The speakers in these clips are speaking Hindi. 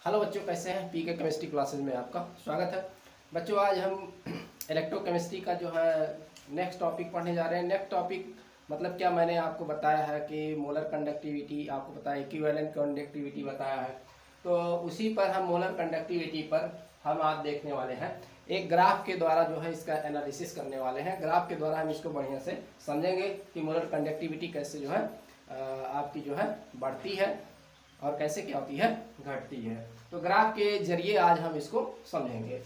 हेलो बच्चों, कैसे हैं? पीके केमिस्ट्री क्लासेस में आपका स्वागत है। बच्चों, आज हम इलेक्ट्रोकेमिस्ट्री का जो है नेक्स्ट टॉपिक पढ़ने जा रहे हैं। नेक्स्ट टॉपिक मतलब क्या, मैंने आपको बताया है कि मोलर कंडक्टिविटी आपको पता है, इक्विवेलेंट कंडक्टिविटी बताया है, तो उसी पर हम मोलर कंडक्टिविटी पर हम आज देखने वाले हैं। एक ग्राफ के द्वारा जो है इसका एनालिसिस करने वाले हैं। ग्राफ के द्वारा हम इसको बढ़िया से समझेंगे कि मोलर कंडक्टिविटी कैसे जो है आपकी जो है बढ़ती है और कैसे क्या होती है, घटती है। तो ग्राफ के जरिए आज हम इसको समझेंगे।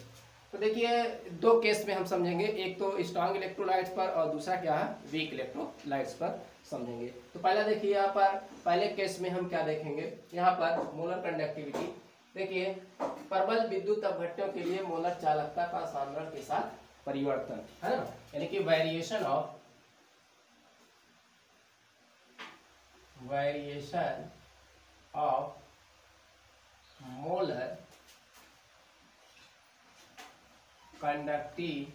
तो देखिए, दो केस में हम समझेंगे, एक तो स्ट्रॉन्ग इलेक्ट्रोलाइट्स पर और दूसरा क्या है, वीक इलेक्ट्रोलाइट्स पर समझेंगे। तो पहला देखिए, यहाँ पर पहले केस में हम क्या देखेंगे, यहाँ पर मोलर कंडक्टिविटी। देखिए, प्रबल विद्युत अपघटनों के लिए मोलर चालकता का सांद्रण के साथ परिवर्तन है ना, यानी कि variation of molar conductivity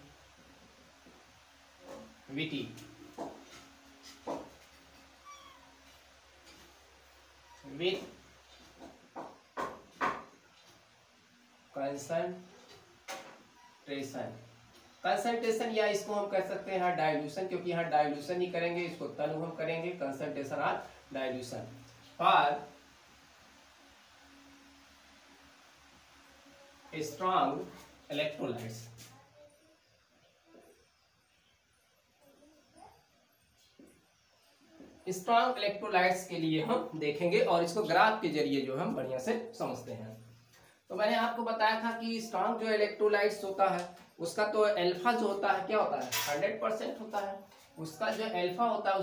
with concentration या इसको हम कह सकते हैं यहाँ डाइल्यूशन, क्योंकि यहाँ डाइल्यूशन ही करेंगे, इसको तनु हम करेंगे कंसंट्रेशन और डाइल्यूशन पर स्ट्रॉन्ग इलेक्ट्रोलाइट्स। स्ट्रॉन्ग इलेक्ट्रोलाइट्स के लिए हम देखेंगे और इसको ग्राफ के जरिए जो हम बढ़िया से समझते हैं। तो मैंने आपको बताया था कि स्ट्रॉन्ग जो इलेक्ट्रोलाइट्स होता है उसका तो अल्फा जो होता है क्या होता है, 100% होता है। उसका जो अल्फा होता है वो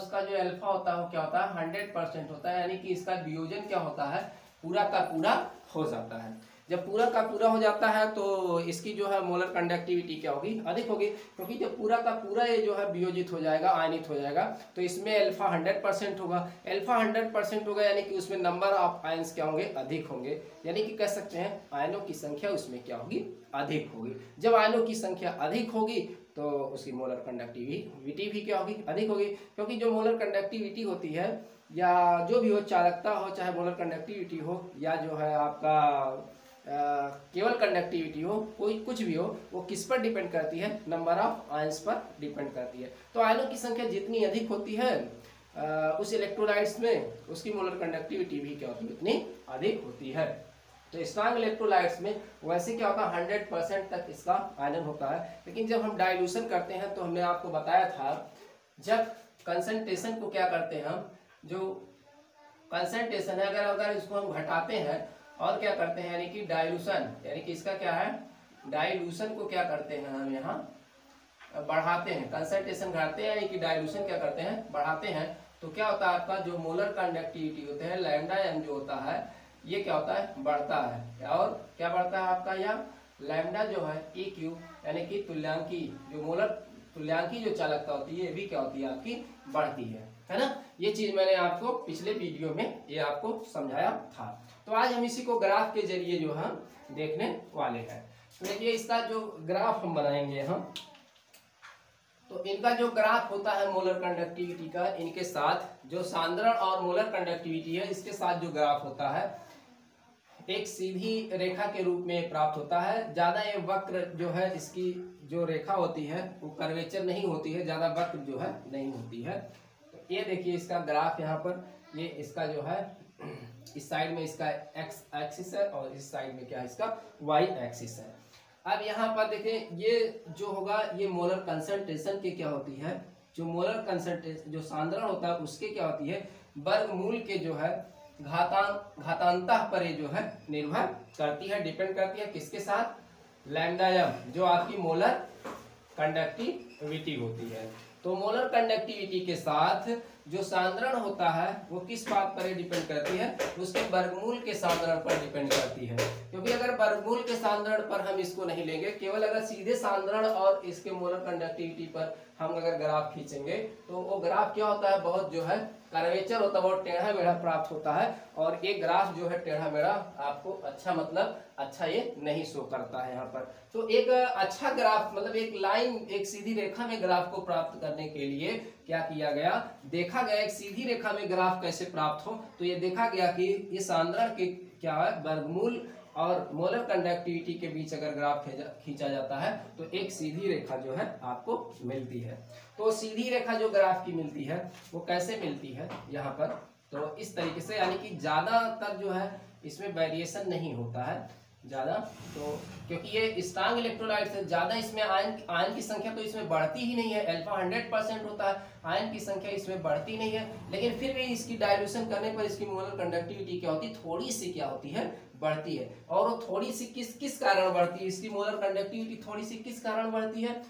क्या होता है, 100% होता है। यानी कि इसका वियोजन क्या होता है, पूरा का पूरा हो जाता है। जब पूरा का पूरा हो जाता है तो इसकी जो है मोलर कंडक्टिविटी क्या होगी, अधिक होगी, क्योंकि जब पूरा का पूरा ये जो है वियोजित हो जाएगा, आयनित हो जाएगा, तो इसमें अल्फा 100% होगा। अल्फा 100% होगा यानी कि उसमें नंबर ऑफ आयंस क्या होंगे, अधिक होंगे। यानी कि कह सकते हैं आयनों की संख्या उसमें क्या होगी, अधिक होगी। जब आयनों की संख्या अधिक होगी तो उसकी मोलर कंडक्टिविटी भी क्या होगी, अधिक होगी। क्योंकि जो मोलर कंडक्टिविटी होती है या जो भी हो, चालकता हो, चाहे मोलर कंडक्टिविटी हो या जो है आपका केवल कंडक्टिविटी हो, कोई कुछ भी हो, वो किस पर डिपेंड करती है, नंबर ऑफ आयंस पर डिपेंड करती है। तो आयनों की संख्या जितनी अधिक होती है उस इलेक्ट्रोलाइट्स में, उसकी मोलर कंडक्टिविटी भी क्या होती है, उतनी अधिक होती है। तो स्ट्रॉन्ग इलेक्ट्रोलाइट्स में वैसे क्या होता है, 100% तक इसका आयनन होता है। लेकिन जब हम डाइल्यूशन करते हैं तो हमने आपको बताया था, जब कंसंट्रेशन को क्या करते हैं हम, जो कंसंट्रेशन है अगर इसको हम घटाते हैं और क्या करते हैं, यानी कि डाइल्यूशन, यानी कि इसका क्या है, डाइल्यूशन को क्या करते हैं हम यहाँ बढ़ाते हैं। कंसंट्रेशन घटाते हैं यानी कि डाइल्यूशन क्या करते हैं, बढ़ाते हैं। तो क्या होता है, आपका जो मोलर कंडक्टिविटी होते हैं, लैम्डा एम जो होता है, ये क्या होता है, बढ़ता है। और क्या बढ़ता है आपका, यहाँ लैम्डा जो है ई क्यू, यानी कि तुल्यांकी, जो मोलर तुल्यांकी जो चालकता होती है, ये भी क्या होती है, आपकी बढ़ती है ना। ये चीज मैंने आपको पिछले वीडियो में ये आपको समझाया था। तो आज हम इसी को ग्राफ के जरिए जो हम देखने वाले हैं। तो देखिए, इसका जो ग्राफ हम बनाएंगे हम, तो इनका जो ग्राफ होता है मोलर कंडक्टिविटी का, इनके साथ जो सांद्रण और मोलर कंडक्टिविटी है, इसके साथ जो ग्राफ होता है एक सीधी रेखा के रूप में प्राप्त होता है। ज्यादा ये वक्र जो है, इसकी जो रेखा होती है वो कर्वेचर नहीं होती है, ज्यादा वक्र जो है नहीं होती है। तो ये देखिए इसका ग्राफ, यहाँ पर ये इसका जो है, इस साइड में इसका एक्स एक्सिस है और इस साइड में क्या है, इसका वाई एक्सिस है। अब यहाँ पर देखें, ये जो होगा ये मोलर कंसंट्रेशन की क्या होती है, जो मोलर कंसंट्रेशन जो सांद्रण होता है उसके क्या होती है, वर्गमूल के जो है घातांतः पर ये जो है निर्भर करती है, डिपेंड करती है किसके साथ, लैम्डा एम, जो आपकी मोलर कंडक्टिविटी होती है। तो मोलर कंडक्टिविटी के साथ जो सांद्रण होता है वो किस बात पर डिपेंड करती है, उसके वर्गमूल के सांद्रण पर डिपेंड करती है। क्योंकि अगर वर्गमूल के सांद्रण पर हम इसको नहीं लेंगे, केवल अगर सीधे सांद्रण और इसके मोलर कंडक्टिविटी पर हम अगर ग्राफ खींचेंगे तो वो ग्राफ क्या होता है, बहुत जो है कर्वेचर होता है, बहुत टेढ़ा मेढ़ा प्राप्त होता है। और ये ग्राफ जो है टेढ़ा मेढ़ा आपको अच्छा मतलब अच्छा ये नहीं शो करता है यहाँ पर। तो एक अच्छा ग्राफ मतलब एक लाइन, एक सीधी रेखा में ग्राफ को प्राप्त करने के लिए क्या किया गया, देखा गया एक सीधी रेखा में ग्राफ कैसे प्राप्त हो। तो ये देखा गया कि ये सांद्रण के क्या है, वर्गमूल और मोलर कंडक्टिविटी के बीच अगर ग्राफ खींचा जाता है तो एक सीधी रेखा जो है आपको मिलती है। तो सीधी रेखा जो ग्राफ की मिलती है वो कैसे मिलती है यहाँ पर, तो इस तरीके से, यानी कि ज़्यादातर जो है इसमें वेरिएशन नहीं होता है ज़्यादा, तो क्योंकि ये स्ट्रांग इलेक्ट्रोलाइट है, ज़्यादा इसमें आयन की संख्या तो इसमें बढ़ती ही नहीं है। अल्फा 100% होता है, आयन की संख्या इसमें बढ़ती नहीं है, लेकिन फिर भी इसकी डाइल्यूशन करने पर इसकी मोलर कंडक्टिविटी क्या होती है, थोड़ी सी क्या होती है, बढ़ती है। और वो थोड़ी सी किस कारण बढ़ती है, इसकी मोलर कंडक्टिविटी थोड़ी सी किस कारण बढ़ती है,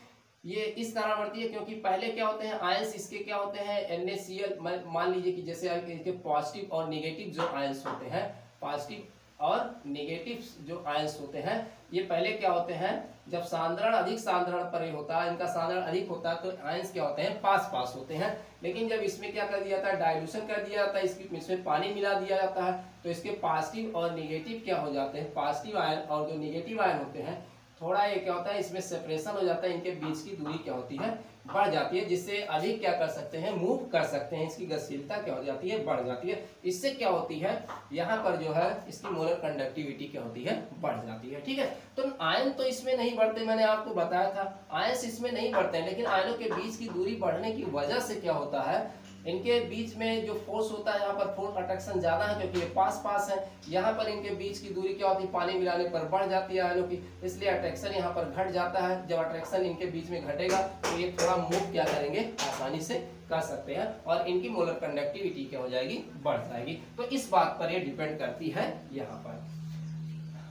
ये इस कारण बढ़ती है क्योंकि पहले क्या होते हैं आयंस इसके क्या होते हैं NaCl, मान लीजिए कि जैसे इसके पॉजिटिव और नेगेटिव जो आयंस होते हैं, पॉजिटिव और नेगेटिव जो आयंस होते हैं, ये पहले क्या होते हैं, जब सांद्रण अधिक सांद्रण पर होता है, इनका सांद्रण अधिक होता है तो आयंस क्या होते हैं, पास पास होते हैं। लेकिन जब इसमें क्या कर दिया जाता है, डाइल्यूशन कर दिया जाता है, इसमें पानी मिला दिया जाता है, तो इसके पॉजिटिव और नेगेटिव क्या हो जाते हैं, पॉजिटिव आयन और जो नेगेटिव आयन होते हैं, थोड़ा ये क्या होता है, इसमें सेपरेशन हो जाता है, इनके बीच की दूरी क्या होती है, बढ़ जाती है, जिससे अधिक क्या कर सकते हैं, मूव कर सकते हैं, इसकी गतिशीलता क्या हो जाती है, बढ़ जाती है। इससे क्या होती है, यहाँ पर जो है इसकी मोलर कंडक्टिविटी क्या होती है, बढ़ जाती है। ठीक है, तो आयन तो इसमें नहीं बढ़ते, मैंने आपको बताया था आयन इसमें नहीं बढ़ते हैं, लेकिन आयनों के बीच की दूरी बढ़ने की वजह से क्या होता है, इनके बीच में जो फोर्स होता है, यहाँ पर फोर्स अट्रैक्शन ज्यादा है क्योंकि ये पास पास है, यहाँ पर इनके बीच की दूरी क्या होती है, पानी मिलाने पर बढ़ जाती है आयनों की, इसलिए अट्रैक्शन यहाँ पर घट जाता है। जब अट्रैक्शन इनके बीच में घटेगा तो ये थोड़ा मूव क्या करेंगे, आसानी से कर सकते हैं और इनकी मोलर कंडक्टिविटी क्या हो जाएगी, बढ़ जाएगी। तो इस बात पर ये डिपेंड करती है यहाँ पर।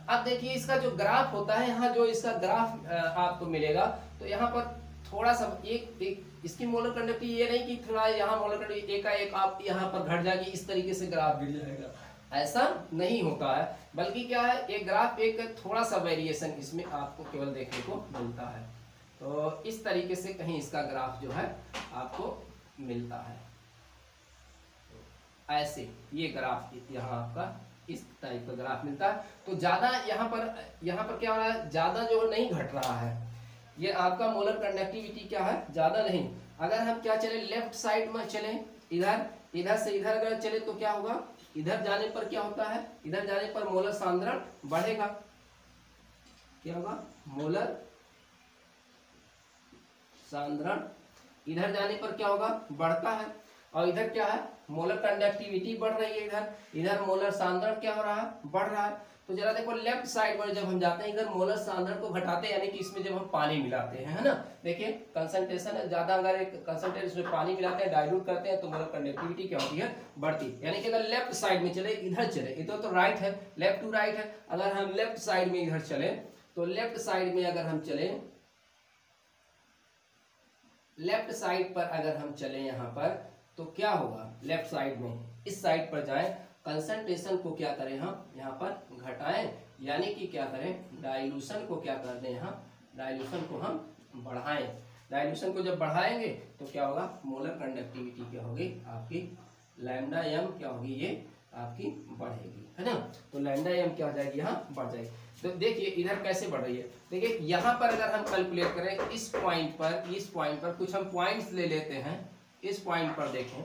अब देखिए इसका जो ग्राफ होता है, यहाँ जो इसका ग्राफ आपको मिलेगा, तो यहाँ पर थोड़ा सा एक इसकी मोलर कंडक्टिविटी ये नहीं कि थोड़ा यहाँ मोलर कंडक्टिविटी एकाएक आप यहाँ पर घट जाएगी, इस तरीके से ग्राफ गिर जाएगा, ऐसा नहीं होता है। बल्कि क्या है, एक ग्राफ एक थोड़ा सा वेरिएशन इसमें आपको केवल देखने को मिलता है। तो इस तरीके से कहीं इसका ग्राफ जो है आपको मिलता है, ऐसे ये ग्राफ यहाँ आपका इस टाइप का ग्राफ मिलता है। तो ज्यादा यहाँ पर क्या हो रहा है, ज्यादा जो नहीं घट रहा है, ये आपका मोलर कंडक्टिविटी क्या है, ज्यादा नहीं। अगर हम क्या चले, लेफ्ट साइड में चले, इधर से इधर अगर चले तो क्या होगा, इधर जाने पर क्या होता है, इधर जाने पर मोलर सांद्रण बढ़ेगा, क्या होगा, मोलर सांद्रण इधर जाने पर क्या होगा, बढ़ता है। और इधर क्या है, मोलर कंडक्टिविटी बढ़ रही है, इधर मोलर सांद्रण क्या हो रहा है, बढ़ रहा है। तो जरा देखो लेफ्ट साइड पर जब हम जाते हैं, इधर मोलर सांद्रण को घटाते हैं, यानी कि इसमें जब हम पानी मिलाते हैं, है ना, देखिए कंसंट्रेशन है ज्यादा, अगर एक कंसंट्रेट इसमें पानी मिलाते हैं, डाइल्यूट करते हैं, तो मोलर कंडक्टिविटी क्या होती है, बढ़ती। यानी कि अगर लेफ्ट साइड में चले, इधर तो राइट है, लेफ्ट टू राइट है, अगर हम लेफ्ट साइड में इधर चले, तो लेफ्ट साइड में अगर हम चले, लेफ्ट साइड पर अगर हम चले यहाँ पर, तो क्या होगा, लेफ्ट साइड में इस साइड पर जाएं, कंसंट्रेशन को क्या करें हम यहाँ पर घटाएं, यानी कि क्या करें, डाइल्यूशन को क्या कर दें, यहाँ डाइल्यूशन को हम बढ़ाएं। डाइल्यूशन को जब बढ़ाएंगे तो क्या होगा, मोलर कंडक्टिविटी क्या होगी आपकी, लैम्डा एम क्या होगी, ये आपकी बढ़ेगी, है ना। तो लैम्डा एम क्या हो जाएगी, यहाँ बढ़ जाएगी। तो देखिए इधर कैसे बढ़ रही है, देखिए यहाँ पर अगर हम कैलकुलेट करें, इस पॉइंट पर कुछ हम पॉइंट्स ले लेते हैं, इस पॉइंट पर देखें,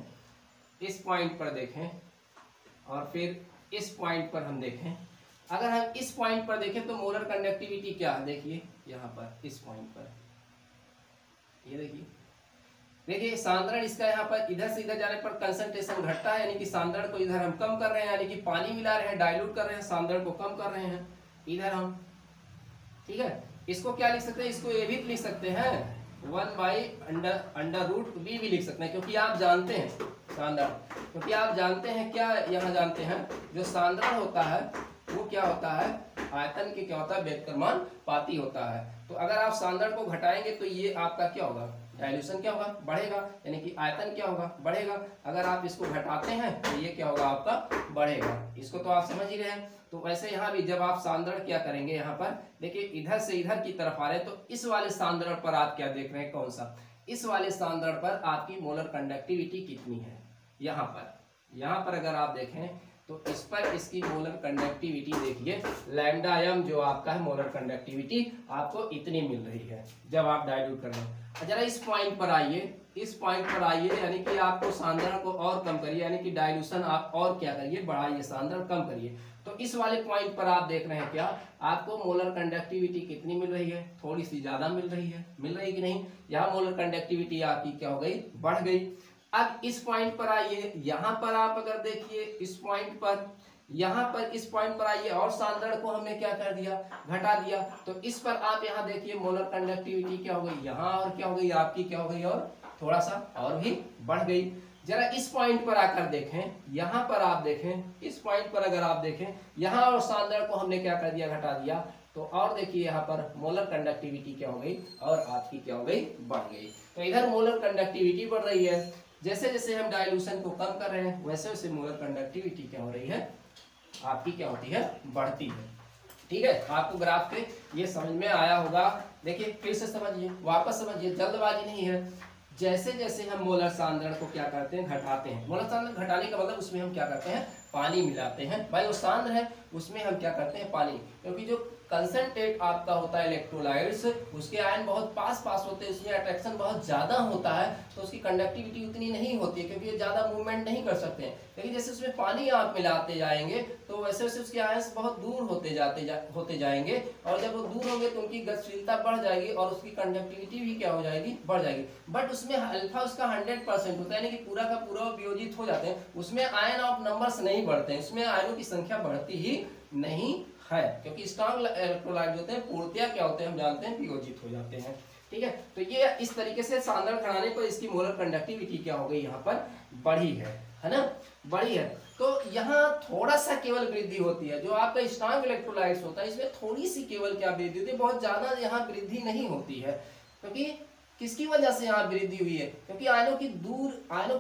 इस पॉइंट पर देखें, और फिर इस पॉइंट पर हम देखें। अगर हम इस पॉइंट पर देखें तो मोलर कंडक्टिविटी क्या है, देखिए यहाँ पर इस पॉइंट पर, ये देखिए सांद्रण इसका यहाँ पर इधर से इधर जाने पर कंसंट्रेशन घटता है, यानी कि सांद्रण को इधर हम कम कर रहे हैं, यानी कि पानी मिला रहे हैं, डाइल्यूट कर रहे हैं, सांद्रण को कम कर रहे हैं इधर हम, ठीक है। इसको क्या लिख सकते हैं, इसको ये भी लिख सकते हैं 1/√v भी लिख सकते हैं, क्योंकि आप जानते हैं सांद्रण, क्योंकि आप जानते हैं क्या, यहाँ जानते हैं जो सांद्रण होता है वो क्या होता है, आयतन के क्या होता है, व्युत्क्रमानुपाती होता है। तो अगर आप सांद्रण को घटाएंगे तो ये आपका क्या होगा, डाइल्यूशन क्या होगा, बढ़ेगा, यानी कि आयतन क्या होगा, बढ़ेगा। अगर आप इसको घटाते हैं तो ये क्या होगा, आपका बढ़ेगा। इसको तो आप समझ ही रहे हैं। तो वैसे यहाँ भी जब आप सांद्रण क्या करेंगे, यहाँ पर देखिए इधर से इधर की तरफ आ रहे हैं, तो इस वाले सांद्रण पर आप क्या देख रहे हैं, कौन सा, इस वाले सांद्रण पर आपकी मोलर कंडक्टिविटी कितनी है, यहाँ पर अगर आप देखें तो इस पर इसकी मोलर कंडक्टिविटी देखिए, लैम्डा एम जो आपका है मोलर कंडक्टिविटी आपको इतनी मिल रही है जब आप डाइल्यूट कर रहे हैं। जरा इस पॉइंट पर आइए, इस पॉइंट पर आइए, यानी कि आपको सांद्रण को और कम करिए, यानी कि डाइल्यूशन आप और क्या करिए, बढ़ाइए, सांद्रण कम करिए। तो इस वाले पॉइंट पर आप देख रहे हैं क्या, आपको मोलर कंडक्टिविटी कितनी मिल रही है, थोड़ी सी ज्यादा मिल रही है, मिल रही कि नहीं। यहाँ मोलर कंडक्टिविटी आपकी क्या हो गई, बढ़ गई। अब इस पॉइंट पर आइए, यहाँ पर आप अगर देखिए इस पॉइंट पर, यहाँ पर इस पॉइंट पर आइए और सांद्रण को हमने क्या कर दिया, घटा दिया। तो इस पर आप यहाँ देखिए मोलर कंडक्टिविटी क्या हो गई, यहाँ और क्या हो गई आपकी, क्या हो गई और थोड़ा सा और भी बढ़ गई। जरा इस पॉइंट पर आकर देखें, यहाँ पर आप देखें, इस पॉइंट पर अगर आप देखें, यहाँ और सांद्रण को हमने क्या कर दिया, घटा दिया। तो और देखिए यहाँ पर मोलर कंडक्टिविटी क्या हो गई और आपकी क्या हो गई, बढ़ गई। तो इधर मोलर कंडक्टिविटी बढ़ रही है, जैसे जैसे हम डाइल्यूशन को कम कर रहे हैं वैसे वैसे मोलर कंडक्टिविटी क्या हो रही है, आपकी क्या होती है, बढ़ती है। ठीक है, आपको ग्राफ पे ये समझ में आया होगा। देखिए फिर से समझिए, वापस समझिए, जल्दबाजी नहीं है। जैसे जैसे हम मोलर सांद्रण को क्या करते हैं, घटाते हैं। मोलर सांद्रण घटाने का मतलब उसमें हम क्या करते हैं, पानी मिलाते हैं। भाई वो सांद्र है, उसमें हम क्या करते हैं, पानी, क्योंकि जो कंसंट्रेट आपका होता है इलेक्ट्रोलाइट्स, उसके आयन बहुत पास पास होते हैं, उसमें अट्रैक्शन बहुत ज्यादा होता है, तो उसकी कंडक्टिविटी उतनी नहीं होती है, क्योंकि ये ज्यादा मूवमेंट नहीं कर सकते हैं। लेकिन जैसे उसमें पानी आप मिलाते जाएंगे तो वैसे वैसे उसके आयन बहुत दूर होते जाएंगे, और जब वो दूर होंगे तो उनकी गतिशीलता बढ़ जाएगी और उसकी कंडक्टिविटी भी क्या हो जाएगी, बढ़ जाएगी। बट उसमें अल्फा उसका 100% होता है, यानी कि पूरा का पूरा वियोजित हो जाते हैं, उसमें आयन ऑफ नंबर्स नहीं बढ़ते हैं, उसमें आयनों की संख्या बढ़ती ही नहीं है, क्योंकि स्ट्रॉन्ग इलेक्ट्रोलाइट होते हैं पूर्णतया क्या होते हैं, हम जानते हैं, वियोजित हो जाते हैं। ठीक है, तो ये इस तरीके से सांद्रण घटाने पर इसकी मोलर कंडक्टिविटी क्या हो गई, यहाँ पर बढ़ी है ना, बढ़ी है। तो यहाँ थोड़ा सा केवल वृद्धि होती है, जो आपका स्ट्रॉन्ग इलेक्ट्रोलाइट्स होता है इसमें थोड़ी सी केवल क्या वृद्धि होती है, बहुत ज्यादा यहाँ वृद्धि नहीं होती है। क्योंकि किसकी वजह से यहाँ वृद्धि हुई है, क्योंकि आयनों के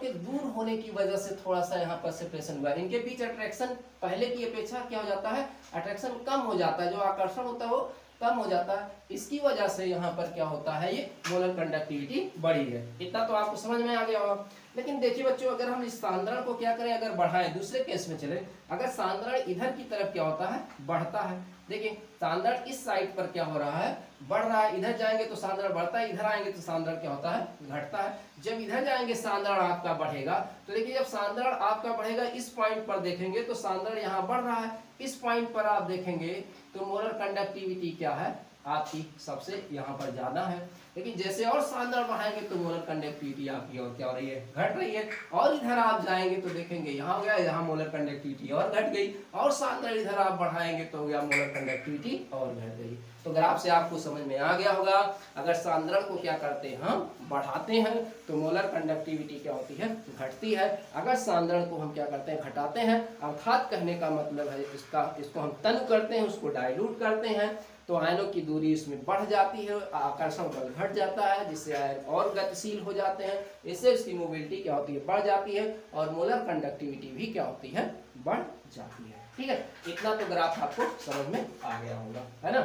दूर होने की वजह से थोड़ा सा यहाँ पर सेपरेशन हुआ है। इनके बीच अट्रैक्शन पहले की अपेक्षा क्या हो जाता है, अट्रैक्शन कम हो जाता है, जो आकर्षण होता है वो कम हो जाता है। इसकी वजह से यहाँ पर क्या होता है, ये मोलर कंडक्टिविटी बढ़ी है। इतना तो आपको समझ में आ गया होगा। लेकिन देखिए बच्चों, अगर हम इस सांद्रण को क्या करें, अगर बढ़ाएं, दूसरे केस में चले, अगर सांद्रण इधर की तरफ क्या होता है, बढ़ता है। देखिए सांद्रण इस साइड पर क्या हो रहा है, बढ़ रहा है। इधर जाएंगे तो सांद्रण बढ़ता है, इधर आएंगे तो सांद्रण क्या होता है, घटता है। जब इधर जाएंगे सांद्रण आपका बढ़ेगा, तो देखिए जब सांद्रण आपका बढ़ेगा, इस पॉइंट पर देखेंगे तो सांद्रण यहाँ बढ़ रहा है, इस पॉइंट पर आप देखेंगे तो मोलर कंडक्टिविटी क्या है आपकी, सबसे यहाँ पर ज्यादा है। लेकिन जैसे और सांद्रण बढ़ाएंगे तो मोलर कंडक्टिविटी आपकी और क्या हो रही है, घट रही है। और इधर आप जाएंगे तो देखेंगे यहाँ हो गया, यहाँ मोलर कंडक्टिविटी और घट गई, और सांद्रण इधर आप बढ़ाएंगे तो हो गया मोलर कंडक्टिविटी और घट गई। तो ग्राफ से आपको समझ में आ गया होगा, अगर सांद्रण को क्या करते हैं, हम बढ़ाते हैं तो मोलर कंडक्टिविटी क्या होती है, घटती है। अगर सांद्रण को हम क्या करते हैं, घटाते हैं, अर्थात कहने का मतलब है इसको हम तनु करते हैं, उसको डाइल्यूट करते हैं, तो आयनों की दूरी इसमें बढ़ जाती है, आकर्षण बल घट जाता है, जिससे आयन और गतिशील हो जाते हैं, इससे उसकी मोबिलिटी क्या होती है, बढ़ जाती है, और मोलर कंडक्टिविटी भी क्या होती है, बढ़ जाती है। ठीक है, इतना तो ग्राफ आपको समझ में आ गया होगा, है ना।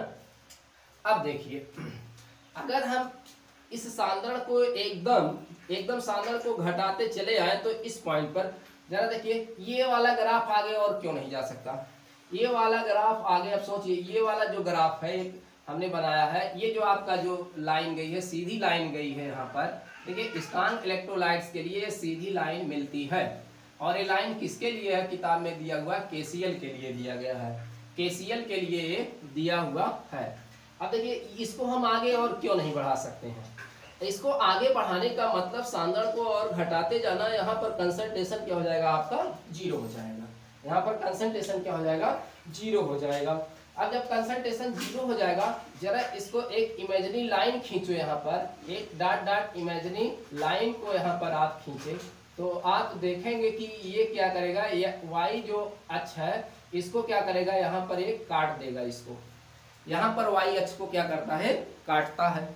अब देखिए, अगर हम इस सांद्रण को एकदम सांद्रण को घटाते चले आए तो इस पॉइंट पर जरा देखिए, ये वाला ग्राफ आगे और क्यों नहीं जा सकता, ये वाला ग्राफ आगे। अब सोचिए, ये वाला जो ग्राफ है हमने बनाया है, ये जो आपका जो लाइन गई है, सीधी लाइन गई है यहाँ पर, देखिए स्ट्रॉन्ग इलेक्ट्रोलाइट्स के लिए सीधी लाइन मिलती है, और ये लाइन किसके लिए है, किताब में दिया हुआ KCl के लिए दिया गया है, KCl के लिए दिया हुआ है। अब देखिए, इसको हम आगे और क्यों नहीं बढ़ा सकते हैं, इसको आगे बढ़ाने का मतलब सांद्रण को और घटाते जाना, यहाँ पर कंसंट्रेशन क्या हो जाएगा, आपका 0 हो जाएगा, यहाँ पर कंसंट्रेशन क्या हो जाएगा, 0 हो जाएगा। अब जब कंसंट्रेशन 0 हो जाएगा, जरा इसको एक इमेजिनरी लाइन खींचो, यहाँ पर एक डॉट डॉट इमेजिनरी लाइन को यहाँ पर आप खींचे, तो आप देखेंगे कि ये क्या करेगा, ये y जो अक्ष है इसको क्या करेगा, यहाँ पर एक काट देगा, इसको यहाँ पर y अक्ष को क्या करता है, काटता है।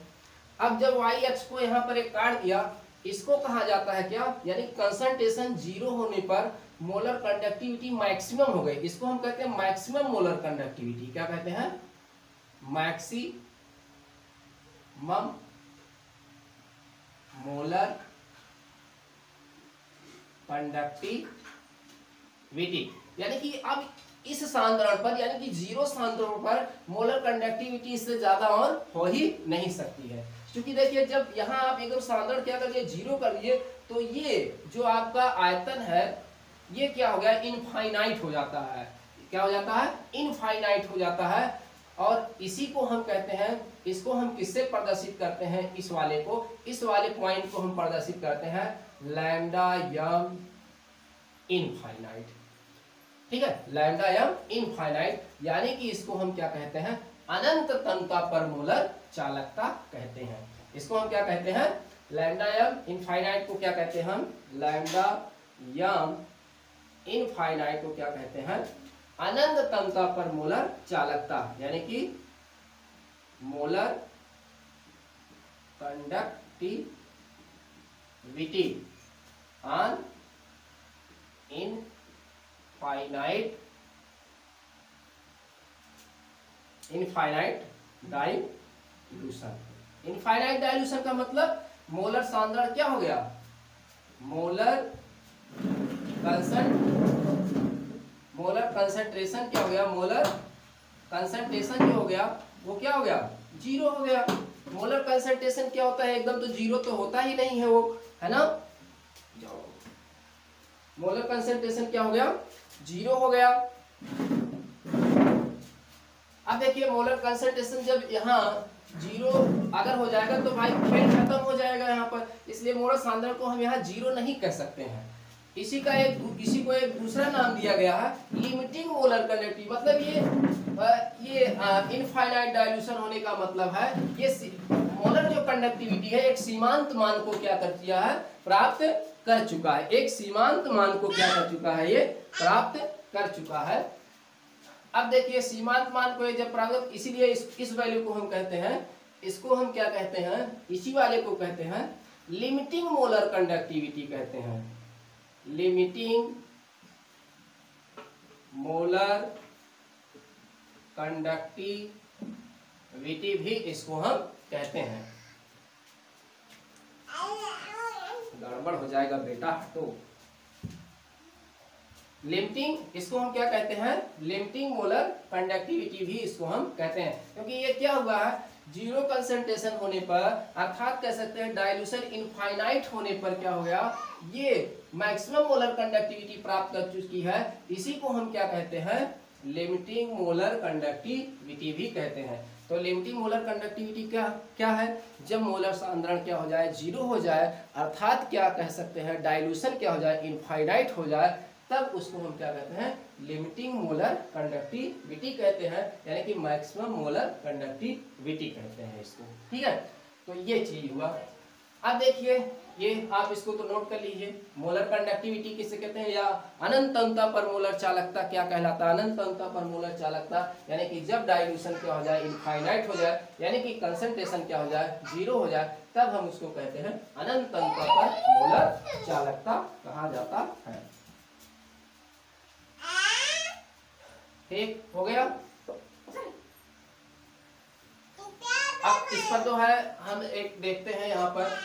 अब जब y अक्ष को यहाँ पर एक काट दिया, इसको कहा जाता है क्या, यानी कंसंट्रेशन 0 होने पर मोलर कंडक्टिविटी मैक्सिमम हो गई, इसको हम कहते हैं मैक्सिमम मोलर कंडक्टिविटी। क्या कहते हैं, मैक्सिमम मोलर कंडक्टिविटी, यानी कि अब इस सांद्रण पर, यानी कि 0 सांद्रण पर मोलर कंडक्टिविटी इससे ज्यादा और हो ही नहीं सकती है। क्योंकि देखिए जब यहाँ आप एकदम साधारण क्या कर दिए, जीरो कर दिए, तो ये जो आपका आयतन है ये क्या हो गया, इनफाइनाइट हो जाता है। क्या हो जाता है, इनफाइनाइट हो जाता है। और इसी को हम कहते हैं, इसको हम किससे प्रदर्शित करते हैं, इस वाले को, इस वाले पॉइंट को हम प्रदर्शित करते हैं लैम्डा यम इनफाइनाइट। ठीक है, लैम्डा यम इनफाइनाइट, यानी कि इसको हम क्या कहते हैं, अनंत तनता पर मोलर चालकता कहते हैं। इसको हम क्या कहते हैं, लैम्डा यम इनफाइनाइट को क्या कहते हैं हम, लैम्डा यम इनफाइनाइट को क्या कहते हैं, अनंत तनता पर मोलर चालकता, यानी कि molar conductivity on infinite dilution. Infinite dilution का मतलब मोलर सांद्रण क्या हो गया, मोलर कंसंट्रेशन क्या हो गया, मोलर कंसंट्रेशन जो हो गया वो क्या हो गया, जीरो हो गया। मोलर कंसंट्रेशन क्या होता है, एकदम तो जीरो तो होता ही नहीं है वो, है ना। मोलर कंसंट्रेशन क्या हो गया, जीरो हो गया। अब देखिए मोलर कंसंट्रेशन जब यहाँ जीरो अगर हो जाएगा तो भाई खेल खत्म हो जाएगा यहाँ पर, इसलिए मोलर सांद्रण को हम यहाँ जीरो नहीं कह सकते हैं। इसी को एक दूसरा नाम दिया गया है लिमिटिंग मोलर कंडक्टिविटी। मतलब ये इनफाइनाइट डाइल्यूशन होने का मतलब है ये मोलर जो कंडक्टिविटी है एक सीमांत मान को क्या कर दिया है, प्राप्त कर चुका है। एक सीमांत मान को क्या कर चुका है, ये प्राप्त कर चुका है। अब देखिए सीमांत मान को जब प्राप्त, इसीलिए इस वैल्यू को हम कहते हैं, इसको हम क्या कहते हैं, इसी वाले को कहते हैं लिमिटिंग मोलर कंडक्टिविटी कहते हैं। लिमिटिंग मोलर कंडक्टिविटी भी इसको हम कहते हैं। गड़बड़ हो जाएगा बेटा, तो लिमिटिंग, इसको हम क्या कहते हैं, लिमिटिंग मोलर कंडक्टिविटी भी इसको हम कहते हैं। क्योंकि ये क्या हुआ है, जीरो कंसंट्रेशन होने पर, अर्थात कह सकते हैं डाइल्यूशन इनफाइनाइट होने पर क्या हो गया, ये मैक्सिमम मोलर कंडक्टिविटी प्राप्त कर चुकी है। इसी को हम क्या कहते हैं, लिमिटिंग मोलर कंडक्टिविटी भी कहते हैं। तो लिमिटिंग मोलर कंडक्टिविटी क्या है, जब मोलर सांद्रण क्या हो जाए, जीरो हो जाए, अर्थात क्या कह सकते हैं डाइल्यूशन क्या हो जाए, इनफाइनाइट हो जाए, तब उसको हम क्या कहते हैं, लिमिटिंग मोलर कंडक्टिविटी कहते हैं, यानी कि मैक्सिमम मोलर कंडक्टिविटी कहते हैं इसको। ठीक है, तो ये चीज हुआ। अब देखिए ये आप इसको तो नोट कर लीजिए, मोलर कंडक्टिविटी किसे कहते हैं, या अनंत तनता पर मोलर चालकता क्या कहलाता है, अनंत तनता पर मोलर चालकता, यानी कि जब डाइल्यूशन क्या हो जाए, इनफाइनाइट हो जाए, यानी कि कंसंट्रेशन क्या हो जाए, जीरो हो जाए, तब हम उसको कहते हैं अनंत तनता पर मोलर चालकता कहा जाता है। ठीक हो गया। अब इस पर तो है, हम एक देखते हैं यहाँ पर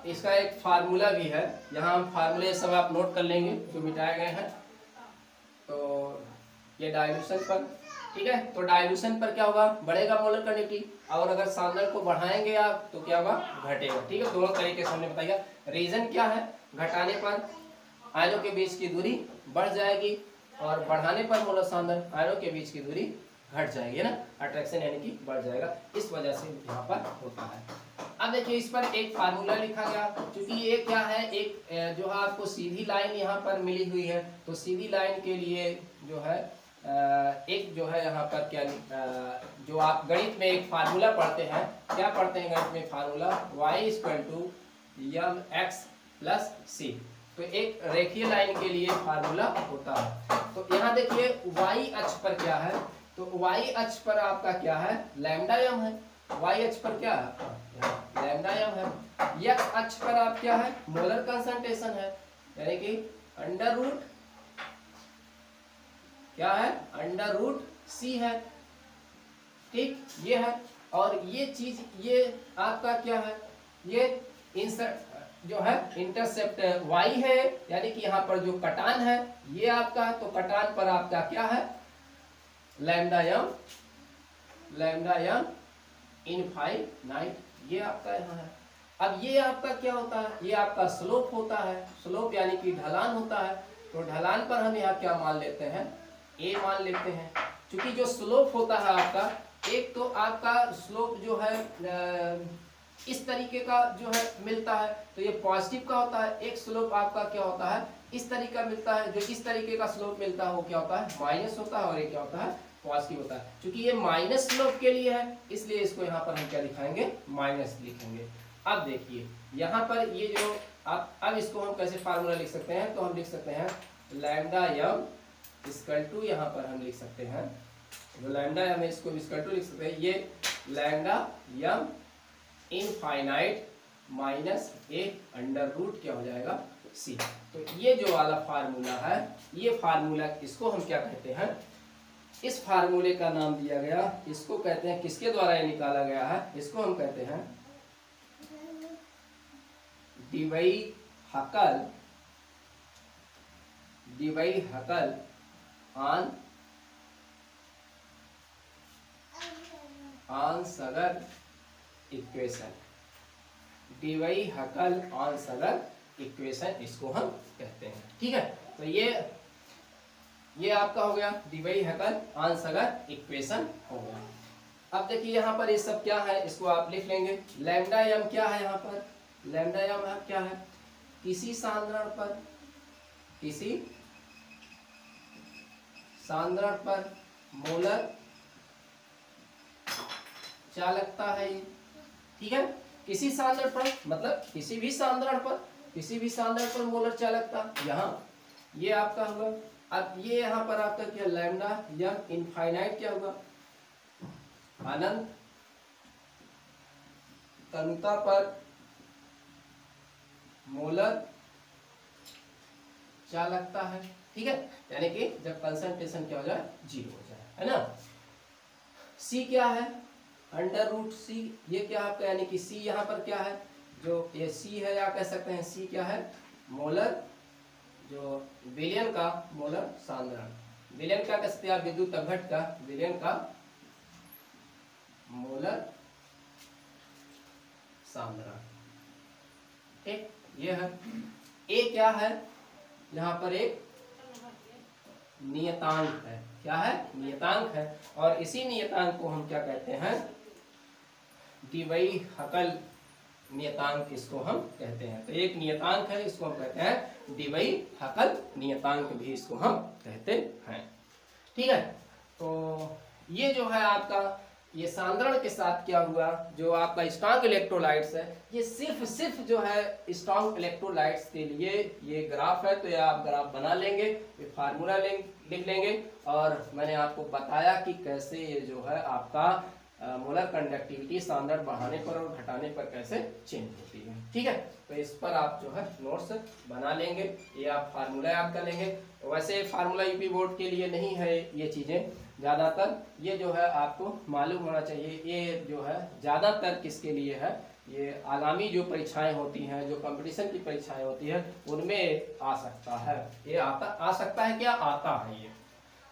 इसका एक फार्मूला भी है, यहाँ हम फार्मूले सब आप नोट कर लेंगे जो मिटाए गए हैं। तो ये डाइल्यूशन पर, ठीक है, तो डाइल्यूशन पर क्या होगा, बढ़ेगा मोलर कंडक्टिविटी, और अगर सांद्रण को बढ़ाएंगे आप तो क्या होगा, घटेगा। ठीक है, दोनों तरीके से हमने बताया। रीजन क्या है, घटाने पर आयनों के बीच की दूरी बढ़ जाएगी, और बढ़ाने पर मोलर सांद्रण आयनों के बीच की दूरी घट जाएगी, है ना, अट्रैक्शन यानी कि बढ़ जाएगा, इस वजह से यहाँ पर होता है। अब देखिए इस पर एक फार्मूला लिखा गया, क्योंकि ये क्या है, एक जो है आपको सीधी लाइन यहाँ पर मिली हुई है, तो सीधी लाइन के लिए जो है एक जो है यहाँ पर क्या, जो आप गणित में एक फार्मूला पढ़ते हैं, क्या पढ़ते हैं गणित में फार्मूला, y=mx+c। तो एक रेखीय लाइन के लिए फार्मूला होता है। तो यहाँ देखिए y अक्ष पर क्या है, तो y अक्ष पर आपका क्या है, लैम्डा एम है, y अक्ष पर क्या है, लैम्डा एम है। x अक्ष पर आप क्या है, मोलर कंसंट्रेशन है, यानी कि अंडर रूट क्या है, अंडर रूट c है। ठीक, ये है, और ये चीज ये आपका क्या है, ये इंसर्ट जो है इंटरसेप्ट y है, यानी कि यहाँ पर जो कटान है ये आपका है, तो कटान पर आपका क्या है, लैम्डा एम इनफाइनाइट, ये आपका यहाँ है। अब ये आपका क्या होता है, ये आपका स्लोप होता है, स्लोप यानी कि ढलान होता है। तो ढलान पर हम यहाँ क्या मान लेते हैं, ए मान लेते हैं। क्योंकि जो स्लोप होता है आपका, एक तो आपका स्लोप जो है इस तरीके का जो है मिलता है, तो ये पॉजिटिव का होता है। एक स्लोप आपका क्या होता है, इस तरीके का मिलता है। जो इस तरीके का स्लोप मिलता है वो क्या होता है, माइनस होता है, और ये क्या होता है, पॉजिटिव होता है। क्योंकि ये माइनस स्लोप के लिए है, इसलिए इसको यहाँ पर हम क्या दिखाएंगे, माइनस लिखेंगे। अब देखिए यहाँ पर ये जो अब इसको हम कैसे फार्मूला लिख सकते हैं, तो हम लिख सकते हैं लैम्डा यम इक्वल टू, यहाँ पर हम लिख सकते हैं जो लैम्डा यम है इसको इक्वल टू लिख सकते हैं, ये lambda Yama infinite minus A under root क्या हो जाएगा, सी। तो ये जो वाला फार्मूला है, ये फार्मूला इसको हम क्या कहते हैं, इस फार्मूले का नाम दिया गया, इसको कहते हैं, किसके द्वारा ये निकाला गया है, इसको हम कहते हैं Debye Huckel Onsager equation, Debye Huckel Onsager equation इसको हम कहते हैं। ठीक है, तो ये आपका हो गया Dibai Huckel Onsager equation हो गया। अब देखिए यहाँ पर ये सब क्या है, इसको आप लिख लेंगे। लैम्डा एम क्या है, यहाँ पर लैम्डा एम क्या है, किसी सांद्रण पर मोलर चालकता है ये। ठीक है, किसी सांद्रण पर मतलब किसी भी सांद्रण पर मोलर चालकता, यहाँ ये आपका होगा। अब ये यहाँ पर आपका क्या, लैम्डा यम इनफाइनाइट क्या होगा, अनंत तनुता पर मोलर चालकता है। ठीक है, यानी कि जब कंसंट्रेशन क्या हो जाए, जीरो हो जाए, है ना। सी क्या है, अंडर रूट सी, ये क्या आपका, यानी कि सी यहाँ पर क्या है, जो ये सी है, या कह सकते हैं सी क्या है, मोलर, जो विलयन का मोलर सांद्रण, विलयन का कह सकते हैं आप, विद्युत अपघट का विलयन का मोलर सांद्रण। ठीक, ये है। ए क्या है, यहाँ पर एक नियतांक है, क्या है, नियतांक है, और इसी नियतांक को हम क्या कहते हैं, डिवाई हकल नियतांक इसको हम कहते हैं। तो एक नियतांक है, इसको हम कहते हैं डिवाई हकल नियतांक भी इसको हम कहते हैं। ठीक है, तो ये जो है आपका, ये सांद्रण के साथ क्या हुआ, जो आपका स्ट्रॉन्ग इलेक्ट्रोलाइट्स है, ये सिर्फ जो है स्ट्रॉन्ग इलेक्ट्रोलाइट्स के लिए ये ग्राफ है। तो ये आप ग्राफ बना लेंगे, ये फार्मूला लिख लेंगे, और मैंने आपको बताया कि कैसे ये जो है आपका मोलर कंडक्टिविटी सांद्रण बढ़ाने पर और घटाने पर कैसे चेंज होती है। ठीक है, तो इस पर आप जो है नोट्स बना लेंगे, ये आप फार्मूला याद कर लेंगे। तो वैसे फार्मूला यूपी बोर्ड के लिए नहीं है ये चीज़ें, ज़्यादातर ये जो है आपको मालूम होना चाहिए। ये जो है ज़्यादातर किसके लिए है, ये आगामी जो परीक्षाएं होती हैं, जो कंपटीशन की परीक्षाएं होती है, उनमें आ सकता है, ये आ सकता है, क्या आता है ये।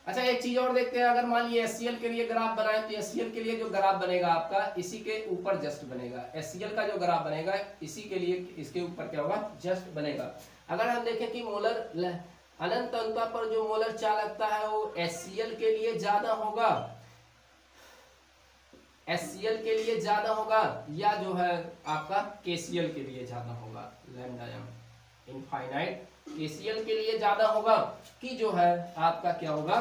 अच्छा, एक चीज और देखते हैं, अगर मान लीजिए HCl के लिए ग्राफ बनाए, तो HCl के लिए जो ग्राफ बनेगा आपका, इसी के ऊपर जस्ट बनेगा। HCl का जो ग्राफ बनेगा, इसी के लिए इसके ऊपर क्या होगा, जस्ट बनेगा। अगर हम देखें कि मोलर अनंत तनुता पर जो मोलर चालकता है वो HCl के लिए ज्यादा होगा, HCl के लिए ज्यादा होगा, या जो है आपका KCl के लिए ज्यादा होगा, लैम्डा एम इनफाइनाइट KCl के लिए ज्यादा होगा, कि जो है आपका क्या होगा,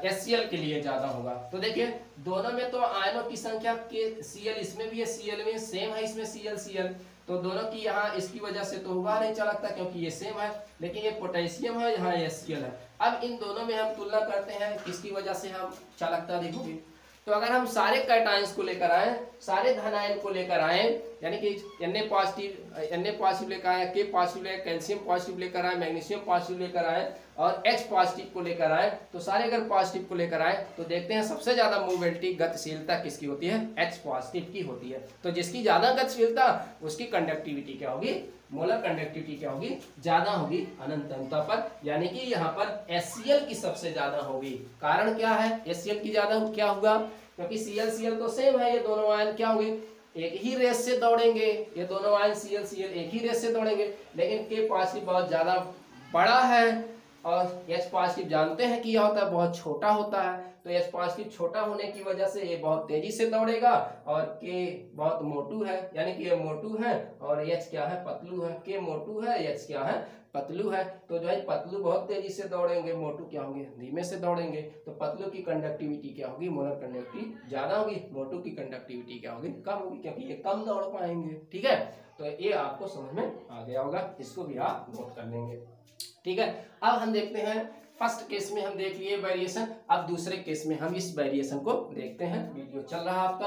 HCl के लिए ज्यादा होगा। तो देखिए दोनों में तो आयनों की संख्या KCl, इसमें भी है Cl में सेम है, इसमें Cl, तो दोनों की यहाँ इसकी वजह से तो हुआ नहीं चालकता, क्योंकि ये सेम है, लेकिन ये पोटेशियम है, यहाँ HCl है। अब इन दोनों में हम तुलना करते हैं, किसकी वजह से हम चालकता देखोगे। तो अगर हम सारे कैटायंस को लेकर आए, सारे धनायन को लेकर आए, यानी कि Na पॉजिटिव लेकर आए, K पॉजिटिव लेकर, कैल्शियम पॉजिटिव लेकर आए, मैग्नीशियम पॉजिटिव लेकर आए और H पॉजिटिव को लेकर आए, तो सारे अगर पॉजिटिव को लेकर आए तो देखते हैं सबसे ज्यादा मूवेबिलिटी गतिशीलता किसकी होती है, H पॉजिटिव की होती है। तो जिसकी ज्यादा गतिशीलता उसकी कंडक्टिविटी क्या होगी, मोलर कंडक्टिविटी क्या होगी, ज्यादा होगी अनंत अनंतता पर, यानी कि यहाँ पर HCl की सबसे ज्यादा होगी। कारण क्या है HCl की ज्यादा क्या होगा, क्योंकि Cl तो सेम है, ये दोनों आयन क्या होंगे, एक ही रेस से दौड़ेंगे, ये दोनों आयन Cl एक ही रेस से दौड़ेंगे, लेकिन K पॉजिटिव बहुत ज्यादा बड़ा है और H पॉजिटिव जानते हैं कि यह होता है बहुत छोटा होता है, तो H पॉजिटिव छोटा होने की वजह से ये बहुत तेजी से दौड़ेगा और K बहुत मोटू है, यानी कि ये मोटू है और H क्या है, पतलू है। K मोटू है, H क्या है, पतलू है। तो जो है पतलू बहुत तेजी से दौड़ेंगे, मोटू क्या होंगे, धीमे से दौड़ेंगे। तो पतलू की कंडक्टिविटी क्या होगी, मोलर कंडक्टिविटी ज्यादा होगी, मोटू की कंडक्टिविटी क्या होगी, कम होगी, क्योंकि ये कम दौड़ पाएंगे। ठीक है, तो ये आपको समझ में आ गया होगा, इसको भी आप नोट कर लेंगे। ठीक है, अब हम देखते हैं फर्स्ट केस में हम देख लिए वेरिएशन, अब दूसरे केस में हम इस वेरिएशन को देखते हैं। वीडियो चल रहा है आपका,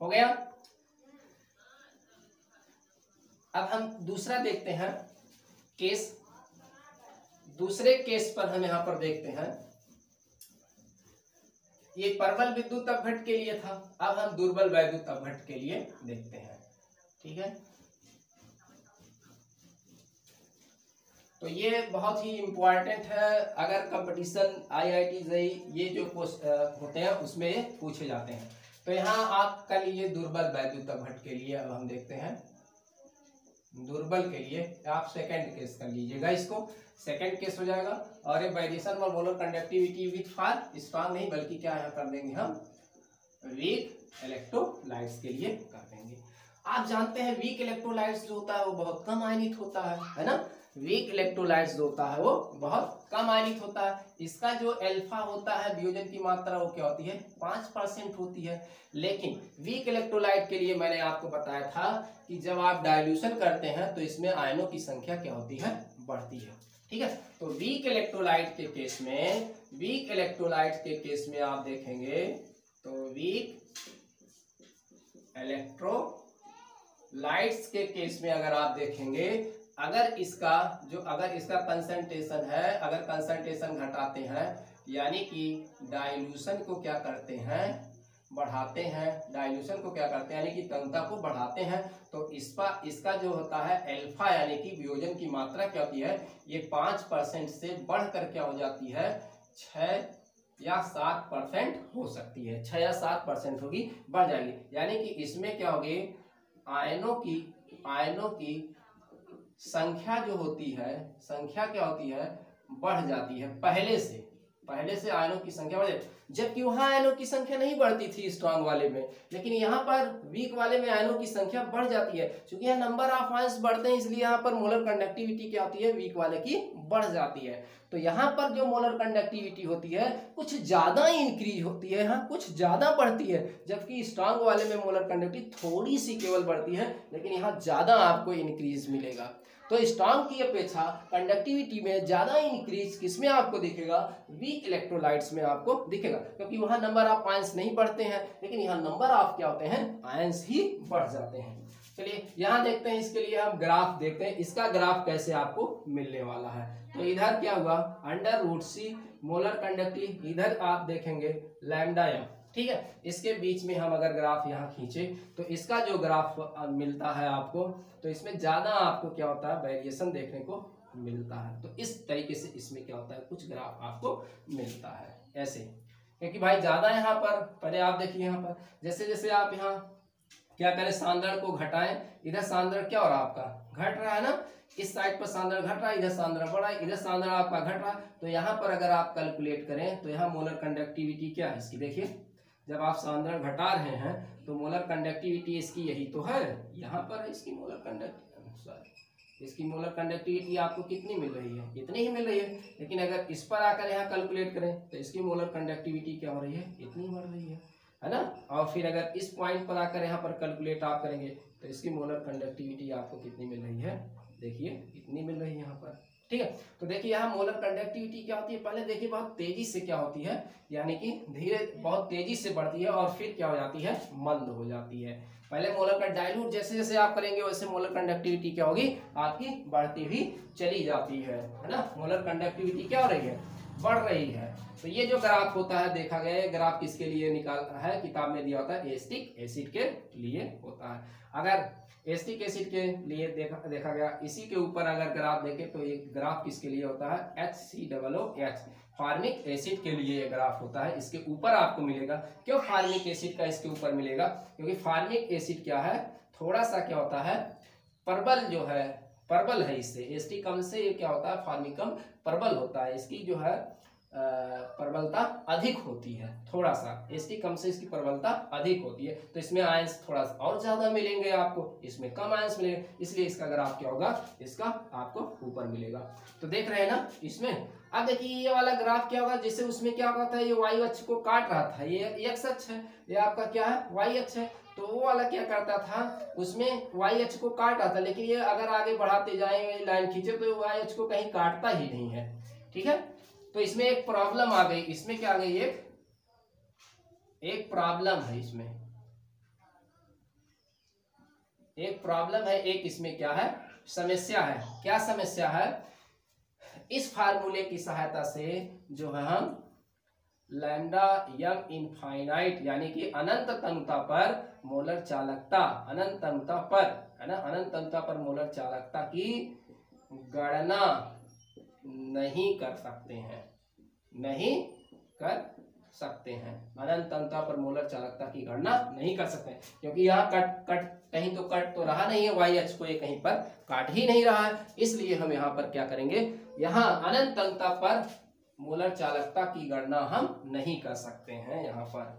हो गया। अब हम दूसरा देखते हैं केस, दूसरे केस पर हम यहां पर देखते हैं, ये प्रबल विद्युत अपघट्ट के लिए था, अब हम दुर्बल वैद्युत अपघट्ट के लिए देखते हैं। ठीक है, तो ये बहुत ही इम्पोर्टेंट है, अगर कंपटीशन IIT JEE ये जो होते हैं उसमें पूछे जाते हैं। तो यहाँ आप कर लीजिए दुर्बल वैद्युत अपघट्ट के लिए। अब हम देखते हैं दुर्बल के लिए, आप सेकंड केस कर लीजिएगा, इसको सेकंड केस हो जाएगा। और ये वेरिएशन और molar conductivity with for strong नहीं, बल्कि क्या यहाँ कर देंगे हम, वीक इलेक्ट्रोलाइट्स के लिए कर देंगे। आप जानते हैं वीक इलेक्ट्रोलाइट्स जो होता है वो बहुत कम आयनित होता है ना, वीक इलेक्ट्रोलाइट्स जो होता है वो बहुत कम आयनित होता है। इसका जो अल्फा होता है, वियोजन की मात्रा, वो क्या होती है, 5% होती है। लेकिन वीक इलेक्ट्रोलाइट के लिए मैंने आपको बताया था कि जब आप डाइल्यूशन करते हैं तो इसमें आयनों की संख्या क्या होती है, बढ़ती है। ठीक है, तो वीक इलेक्ट्रोलाइट के केस में, वीक इलेक्ट्रोलाइट के केस में आप देखेंगे तो वीक इलेक्ट्रोलाइट्स के केस में अगर आप देखेंगे, अगर इसका कंसंट्रेशन है, अगर कंसंट्रेशन घटाते हैं, यानी कि डाइल्यूशन को क्या करते हैं, बढ़ाते हैं, डाइल्यूशन को क्या करते हैं, यानी कि तंत्रता को बढ़ाते हैं, तो इसका जो होता है अल्फा, यानी कि वियोजन की मात्रा क्या होती है, ये 5% से बढ़कर क्या हो जाती है, 6 या 7% हो सकती है, 6 या 7% होगी, बढ़ जाएगी। यानी कि इसमें क्या होगी, आयनों की संख्या जो होती है, संख्या क्या होती है, बढ़ जाती है पहले से आयनों की संख्या बढ़ जाती, जबकि वहां आयनों की संख्या नहीं बढ़ती थी स्ट्रांग वाले में, लेकिन यहाँ पर वीक वाले में आयनों की संख्या बढ़ जाती है। क्योंकि यहाँ नंबर ऑफ आयंस बढ़ते हैं, इसलिए यहाँ पर मोलर कंडक्टिविटी क्या होती है, वीक वाले की बढ़ जाती है। तो यहाँ पर जो मोलर कंडक्टिविटी होती है कुछ ज्यादा इंक्रीज होती है, यहाँ कुछ ज्यादा बढ़ती है, जबकि स्ट्रांग वाले में मोलर कंडक्टिविटी थोड़ी सी केवल बढ़ती है, लेकिन यहाँ ज्यादा आपको इंक्रीज मिलेगा। तो स्ट्रांग की अपेक्षा कंडक्टिविटी में ज्यादा इंक्रीज किसमें आपको दिखेगा, वीक इलेक्ट्रोलाइट्स में आपको दिखेगा, क्योंकि वहां नंबर ऑफ आयंस नहीं बढ़ते हैं, लेकिन यहाँ नंबर ऑफ क्या होते हैं, आयंस ही बढ़ जाते हैं। चलिए यहाँ देखते हैं, इसके लिए हम ग्राफ देखते हैं, इसका ग्राफ कैसे आपको मिलने वाला है। तो इधर क्या हुआ, √C मोलर कंडक्टिविटी, इधर आप देखेंगे λm। ठीक है, इसके बीच में हम अगर ग्राफ यहाँ खींचे तो इसका जो ग्राफ मिलता है आपको, तो इसमें ज्यादा आपको क्या होता है, वेरिएशन देखने को मिलता है। तो इस तरीके से इसमें क्या होता है, कुछ ग्राफ आपको मिलता है ऐसे, क्योंकि भाई ज्यादा यहाँ पर, पहले आप देखिए यहाँ पर जैसे जैसे आप यहाँ क्या करें, सांद्रण को घटाएं, इधर सांद्रण क्या हो रहा है आपका, घट रहा है ना, इस साइड पर सांद्रण घट रहा है, इधर सांद्रण बढ़ा है, इधर सांद्रण आपका घट रहा है। तो यहाँ पर अगर आप कैलकुलेट करें तो यहाँ मोलर कंडक्टिविटी क्या है इसकी, देखिए जब आप सांद्रण घटा रहे हैं तो मोलर कंडक्टिविटी इसकी यही तो है, यहाँ पर है इसकी मोलर कंडक्टिविटी आपको कितनी मिल रही है, इतनी ही मिल रही है। लेकिन अगर इस पर आकर यहाँ कैलकुलेट करें तो इसकी मोलर कंडक्टिविटी क्या हो रही है, इतनी बढ़ रही है ना। और फिर अगर इस पॉइंट पर आकर यहाँ पर कैलकुलेट आप करेंगे तो इसकी मोलर कंडक्टिविटी आपको कितनी मिल रही है, देखिए इतनी मिल रही है यहाँ पर, ठीक है। तो देखिए यहाँ मोलर कंडक्टिविटी क्या होती है, पहले देखिए बहुत तेजी से क्या होती है, यानी कि धीरे बहुत तेजी से बढ़ती है और फिर क्या हो जाती है, मंद हो जाती है। पहले मोलर का डाइल्यूट जैसे जैसे आप करेंगे वैसे मोलर कंडक्टिविटी क्या होगी, आपकी बढ़ती भी चली जाती है ना। मोलर कंडक्टिविटी क्या हो रही है, बढ़ रही है। तो ये जो ग्राफ होता है देखा गया, ग्राफ किसके लिए निकाला है, किताब में दिया होता है एसिटिक एसिड के लिए होता है। अगर एसिटिक एसिड के लिए देखा गया, इसी के ऊपर अगर ग्राफ देखें तो ये ग्राफ किसके लिए होता है, HCOOH फार्मिक एसिड के लिए ये ग्राफ होता है। इसके ऊपर आपको मिलेगा, क्यों फार्मिक एसिड का इसके ऊपर मिलेगा, क्योंकि फार्मिक एसिड क्या है, थोड़ा सा क्या होता है, प्रबल जो है, प्रबल है इससे, एसिटिक कम से ये क्या होता है, फार्मिकम प्रबल होता है, इसकी जो है प्रबलता अधिक होती है, थोड़ा सा एसिटिक कम से इसकी प्रबलता अधिक होती है। तो इसमें आयंस थोड़ा सा और ज्यादा मिलेंगे आपको, इसमें कम आयंस मिलेंगे, इसलिए इसका ग्राफ क्या होगा, इसका आपको ऊपर मिलेगा। तो देख रहे हैं ना इसमें। अब देखिए ये वाला ग्राफ क्या होगा, जैसे उसमें क्या होता था, ये वायु अक्ष को काट रहा था, ये एक्स अक्ष है, ये आपका क्या है, वाई अक्ष है। तो वो वाला क्या करता था, उसमें वाई अक्ष को काट रहा था, लेकिन ये अगर आगे बढ़ाते जाए लाइन खींचे तो वाई अक्ष को कहीं काटता ही नहीं है, ठीक है। तो इसमें एक प्रॉब्लम आ गई, इसमें क्या आ गई, एक प्रॉब्लम है, इसमें एक प्रॉब्लम है, एक इसमें क्या है, समस्या है। क्या समस्या है, इस फार्मूले की सहायता से जो है हम लैम्डा यम इनफाइनाइट यानी कि अनंत तनुता पर मोलर चालकता, अनंत तनुता पर है ना, अनंत तनुता पर मोलर चालकता की गणना नहीं कर सकते हैं, नहीं कर सकते हैं। अनंत तनुता पर मोलर चालकता की गणना नहीं कर सकते हैं, क्योंकि यहाँ कट कहीं तो कट तो रहा नहीं है, वाई अक्ष को ये कहीं पर काट ही नहीं रहा है। इसलिए हम यहाँ पर क्या करेंगे, यहाँ अनंत तनुता पर मोलर चालकता की गणना हम नहीं कर सकते हैं यहाँ पर।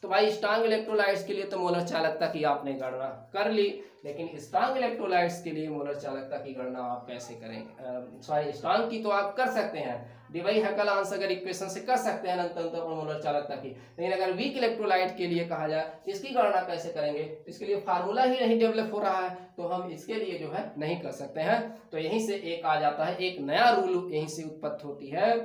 तो भाई स्ट्रांग इलेक्ट्रोलाइट्स के लिए तो मोलर चालकता की आपने गणना कर ली, लेकिन स्ट्रांग इलेक्ट्रोलाइट्स के लिए मोलर चालकता की गणना आप कैसे करेंगे, सॉरी स्ट्रांग की तो आप कर सकते हैं, डिवाई हैकल-आंसगर इक्वेशन से कर सकते हैं अनंत तनुता पर मोलर चालकता की, लेकिन अगर वीक इलेक्ट्रोलाइट के लिए कहा जाए इसकी गणना कैसे करेंगे, इसके लिए फार्मूला ही नहीं डेवलप हो रहा है, तो हम इसके लिए जो है नहीं कर सकते हैं। तो यहीं से एक आ जाता है, एक नया रूल यहीं से उत्पत्ति होती है,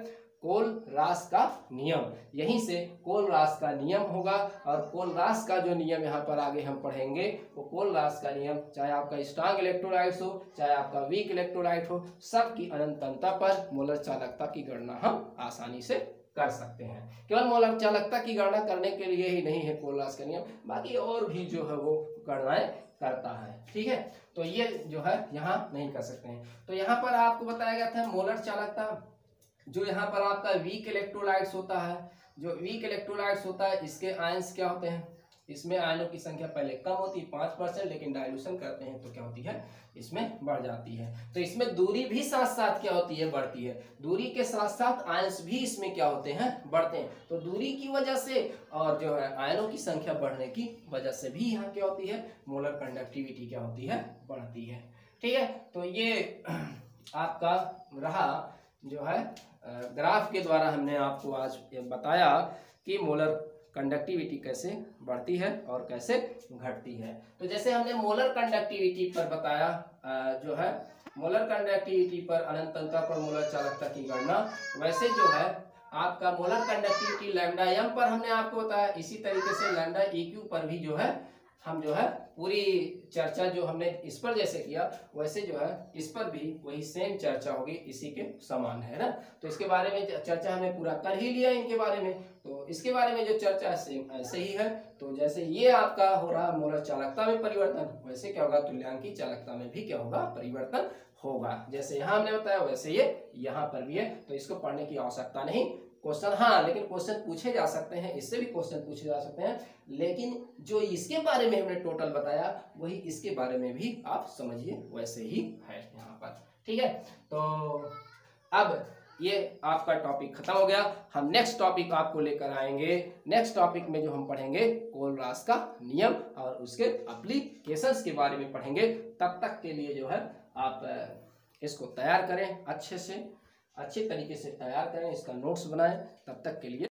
कोलरास का नियम। यहीं से कोलरास का नियम होगा, और कोलरास का जो नियम यहाँ पर आगे हम पढ़ेंगे, वो कोलरास का नियम चाहे आपका स्ट्रांग इलेक्ट्रोलाइट्स हो चाहे आपका वीक इलेक्ट्रोलाइट हो, सबकी अनंत तनुता पर मोलर चालकता की गणना हम आसानी से कर सकते हैं। केवल मोलर चालकता की गणना करने के लिए ही नहीं है कोलरास का नियम, बाकी और भी जो है वो गणनाएं करता है, ठीक है। तो ये जो है यहाँ नहीं कर सकते हैं। तो यहाँ पर आपको बताया गया था मोलर चालकता, जो यहाँ पर आपका वीक इलेक्ट्रोलाइट्स होता है, जो वीक इलेक्ट्रोलाइट्स होता है इसके आयंस क्या होते हैं, इसमें आयनों की संख्या पहले कम होती है 5%, लेकिन डाइल्यूशन करते हैं तो क्या होती है, इसमें बढ़ जाती है। तो इसमें दूरी भी साथ साथ क्या होती है, बढ़ती है, दूरी के साथ साथ आयंस भी इसमें क्या होते हैं, बढ़ते हैं। तो दूरी की वजह से और जो है आयनों की संख्या बढ़ने की वजह से भी यहाँ क्या होती है, मोलर कंडक्टिविटी क्या होती है, बढ़ती है, ठीक है। तो ये आपका रहा जो है ग्राफ के द्वारा हमने आपको आज बताया कि मोलर कंडक्टिविटी कैसे बढ़ती है और कैसे घटती है। तो जैसे हमने मोलर कंडक्टिविटी पर बताया, जो है मोलर कंडक्टिविटी पर अनंत तनुता पर मोलर चालकता की गणना, वैसे जो है आपका मोलर कंडक्टिविटी लैम्डा एम पर हमने आपको बताया, इसी तरीके से लैम्डा EQ पर भी जो है हम जो है पूरी चर्चा जो हमने इस पर जैसे किया वैसे जो है इस पर भी वही सेम चर्चा होगी, इसी के समान है ना। तो इसके बारे में चर्चा हमने पूरा कर ही लिया इनके बारे में, तो इसके बारे में जो चर्चा है सेम ऐसे ही है। तो जैसे ये आपका हो रहा मोलर चालकता में परिवर्तन, वैसे क्या होगा तुल्यांकी चालकता में भी क्या होगा, परिवर्तन होगा। जैसे यहाँ हमने बताया वैसे ये यहाँ पर भी है, तो इसको पढ़ने की आवश्यकता नहीं। क्वेश्चन हाँ, लेकिन क्वेश्चन पूछे जा सकते हैं, इससे भी क्वेश्चन पूछे जा सकते हैं, लेकिन जो इसके बारे में हमने टोटल बताया वही इसके बारे में भी आप समझिए वैसे ही है यहाँ पर, ठीक है। तो अब ये आपका टॉपिक खत्म हो गया। हम नेक्स्ट टॉपिक आपको लेकर आएंगे। नेक्स्ट टॉपिक में जो हम पढ़ेंगे कोलरास का नियम और उसके एप्लीकेशंस के बारे में पढ़ेंगे। तब तक के लिए जो है आप इसको तैयार करें, अच्छे तरीके से तैयार करें, इसका नोट्स बनाएं। तब तक के लिए